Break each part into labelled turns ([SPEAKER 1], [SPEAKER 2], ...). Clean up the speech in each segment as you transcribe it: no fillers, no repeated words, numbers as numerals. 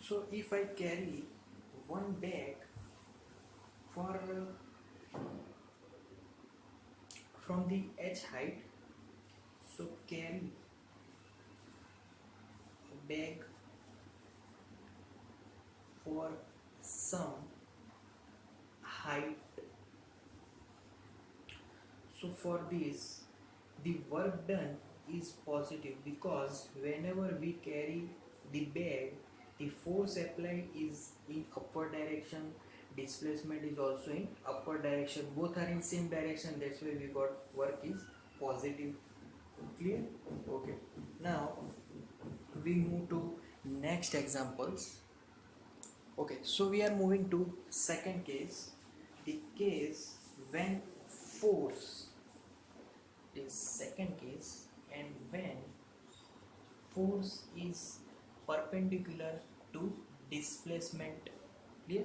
[SPEAKER 1] So if I carry one bag for from the edge height, so carry a bag for some height. So for this, the work done is positive because whenever we carry the bag, the force applied is in upward direction, displacement is also in upward direction, both are in same direction, that's why we got work is positive. Clear? Okay. Now we move to next examples. Okay, so we are moving to second case, the case when force is second case, and when force is perpendicular to displacement. Clear?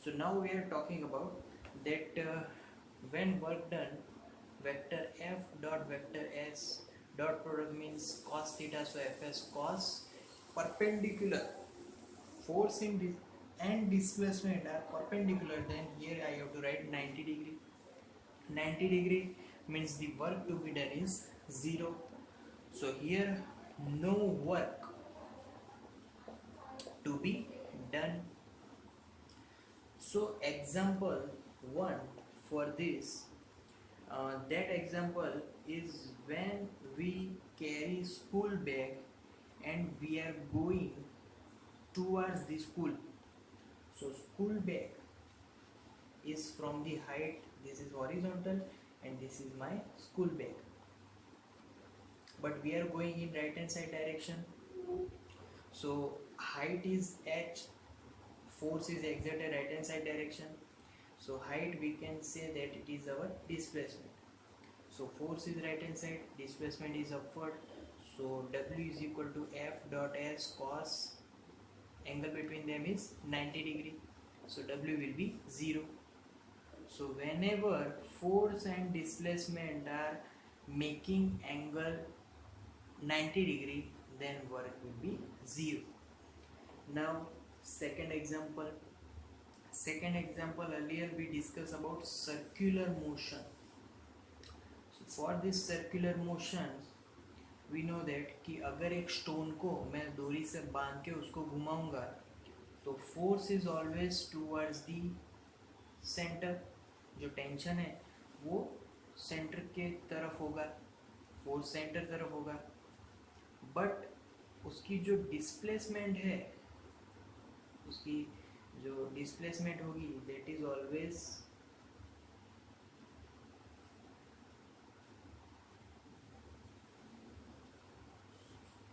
[SPEAKER 1] So now we are talking about that when work done, vector f dot vector s dot product means cos theta, so fs cos perpendicular force in and displacement are perpendicular, then here I have to write 90 degree. 90 degree means the work to be done is 0. So here no work to be done. So example 1 for this, that example is when we carry school bag and we are going towards the school. So school bag is from the height, this is horizontal and this is my school bag, but we are going in right hand side direction. So height is h, force is exerted right hand side direction, so height we can say that it is our displacement. So force is right hand side, displacement is upward, so w is equal to f dot s cos, angle between them is 90 degree, so w will be 0. So whenever force and displacement are making angle 90 degree, then work will be 0. Now second example. Second example, earlier we discussed about circular motion. So for this circular motion, we know that कि अगर एक stone को मैं डोरी से बांध के उसको घुमाऊंगा तो force is always towards the centre, जो टेंशन है वो सेंटर के तरफ होगा, फोर्स सेंटर तरफ होगा, बट उसकी जो डिस्प्लेसमेंट है, उसकी जो डिस्प्लेसमेंट होगी that is always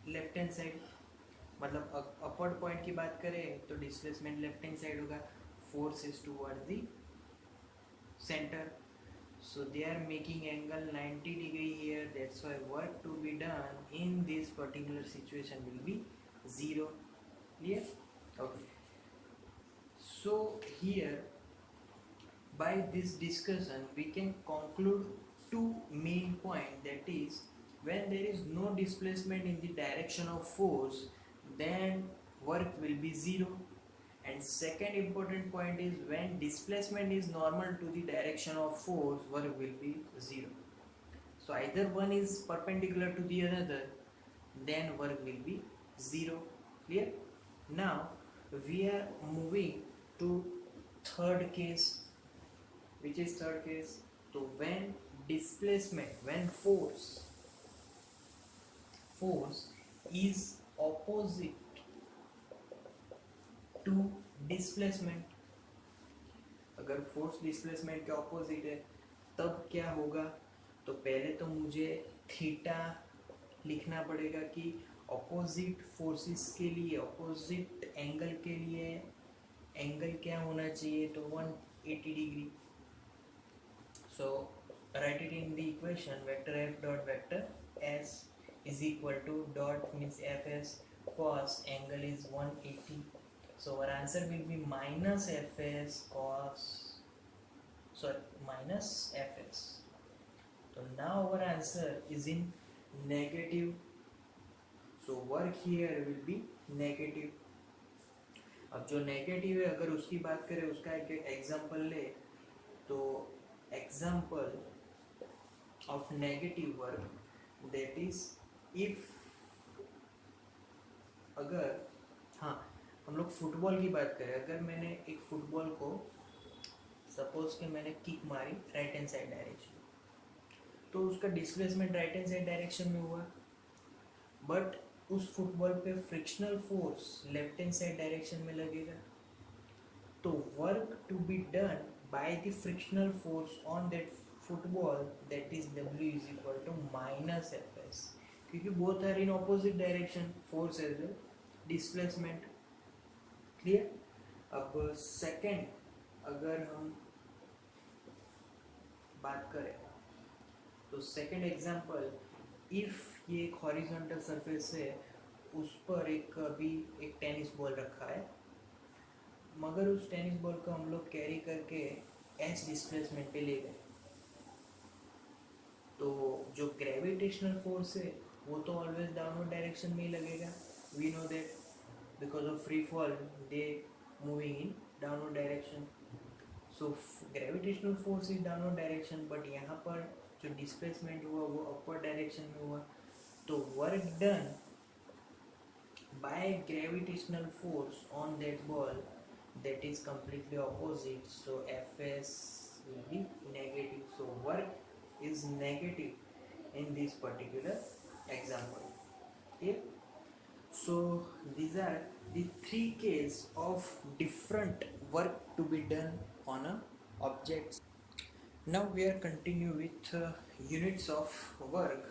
[SPEAKER 1] left hand side, मतलब अपवर्ड पॉइंट की बात करें तो डिस्प्लेसमेंट लेफ्ट हैंड साइड होगा, force is toward the centre, so they are making angle 90 degree here, that's why work to be done in this particular situation will be 0. Clear? Okay. So here by this discussion we can conclude two main points, that is when there is no displacement in the direction of force, then work will be 0, and second important point is when displacement is normal to the direction of force, work will be 0. So either one is perpendicular to the other, then work will be 0. Clear? Now we are moving to third case. Which is third case? So when displacement, when force is opposite to displacement, अगर force displacement के opposite है तब क्या होगा, तो पहले तो मुझे थीटा लिखना पड़ेगा कि ऑपोजिट फोर्सेस के लिए, ऑपोजिट एंगल के लिए एंगल क्या होना चाहिए, तो 180 degree. So right it in the equation, vector f dot vector s is equal to dot means fs cos angle is 180. So our answer will be minus fs cos, sorry, minus fs. So now our answer is in negative, so work here will be negative. अब जो negative है अगर उसकी बात करें, उसका एक example ले, तो example of negative work that is if, अगर, हाँ, हम लोग फुटबॉल की बात करें, अगर मैंने एक फुटबॉल को सपोज कि मैंने किक मारी राइट हैंड साइड डायरेक्शन, तो उसका displacement right hand side direction में हुआ, बट उस फुटबॉल पे frictional force left hand side direction में लगेगा, तो work to be done by the frictional force on that football that is W is equal to minus Fs, क्योंकि both are in opposite direction, force as well displacement. Clear? अब second, अगर हम बात करें तो सेकेंड एग्जांपल, इफ ये एक horizontal surface है, उस पर एक अभी एक टेनिस बॉल रखा है, मगर उस टेनिस बॉल को हम लोग कैरी करके h डिस्प्लेसमेंट पे ले गए, तो जो ग्रेविटेशनल फोर्स है वो तो ऑलवेज डाउनवर्ड डायरेक्शन में ही लगेगा, we know that, because of free fall they moving in downward direction, so gravitational force is downward direction, but यहाँ पर जो डिस्प्लेसमेंट हुआ वो अपवर्ड डायरेक्शन में हुआ, तो work done by gravitational force on that ball that is completely opposite, so Fs will be negative, so work is negative in this particular example. Okay, so these are the three cases of different work to be done on a object. Now we are continue with units of work.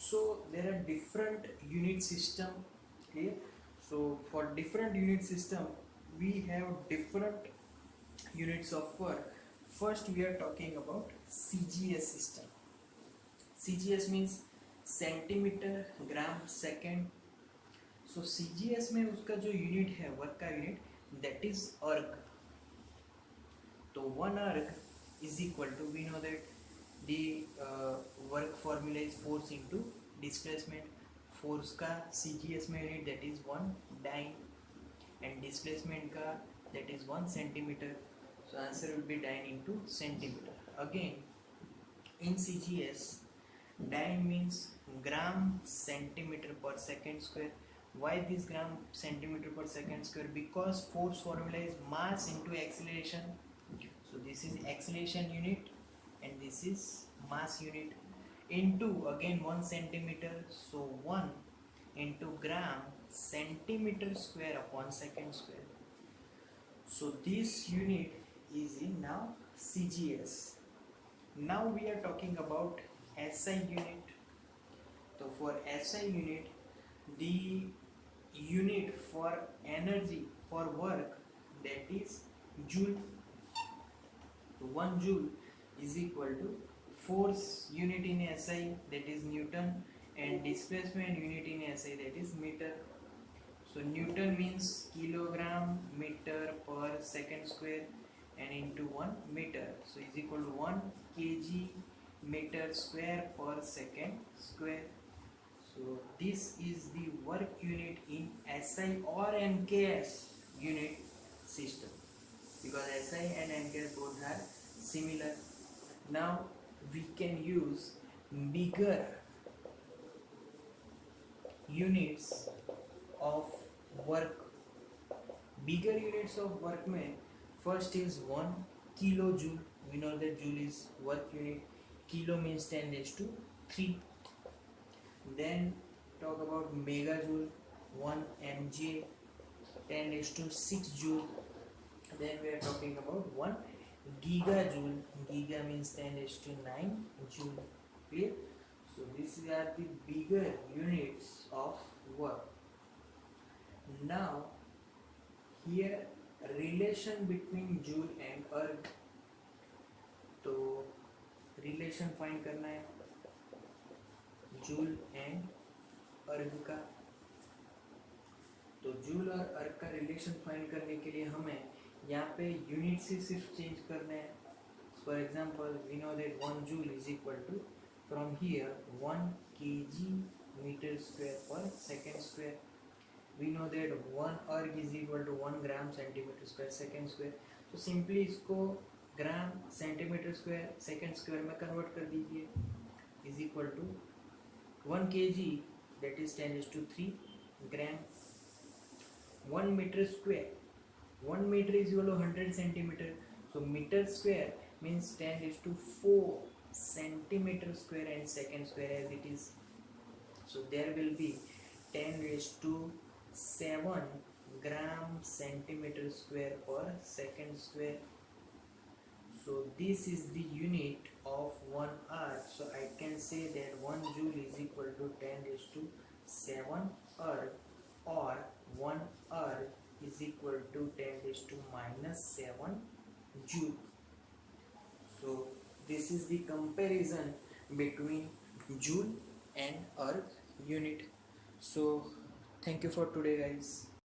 [SPEAKER 1] So there are different unit system. Okay, so for different unit system we have different units of work. First we are talking about CGS system. CGS means centimetre gram second. So CGS में उसका जो unit है work का unit, that is अर्ग. तो 1 erg is equal to, we know that the work formula is force into displacement. Force का CGS में unit that is 1 dyne, and displacement ka that is 1 centimeter, so answer will be dyne into centimeter. Again in CGS dyne means gram centimeter per second square. Why this gram centimeter per second square? Because force formula is mass into acceleration, so this is acceleration unit and this is mass unit into again 1 centimeter, so 1 into gram centimeter square upon second square. So this unit is in now CGS. Now we are talking about SI unit. So for SI unit, the unit for energy for work that is joule. So 1 joule is equal to force unit in SI that is Newton and displacement unit in SI that is meter. So Newton means kilogram meter per second square and into 1 meter, so is equal to 1 kg meter square per second square. So this is the work unit in SI or MKS unit system, because SI and MKS both are similar. Now we can use bigger units of work. Bigger units of work में first is 1 kilojoule. We know that joule is work unit. Kilo means 10 raised to 3. Then talk about megajoule, 1 mj, 10 raised to 6 joule. Then we are talking about 1 gigajoule. Giga means 10 raised to 9 joule. Clear? So these are the bigger units of work. Now here relation between joule and erg, तो relation find करना है joule and erg का. तो joule और erg का relation find करने के लिए हमें यहाँ पे unit से सिर्फ change करना है. For example, we know that 1 joule is equal to, from here, 1 kg meter square per second square. we know that 1 erg is equal to 1 gram centimeter square second square. तो simply इसको gram centimetre square second square में convert कर दीजिए. Is equal to 1 kg, that is 10⁻³ gram. 1 meter square, 1 meter is equal to 100 centimeter. So meter square means 10⁴ centimeter square and second square as it is. So there will be 10⁷ gram centimeter square per second square. So this is the unit of 1 erg. So I can say that 1 joule is equal to 10⁷ erg, or 1 erg is equal to 10⁻⁻7 joule. So this is the comparison between joule and erg unit. So thank you for today, guys.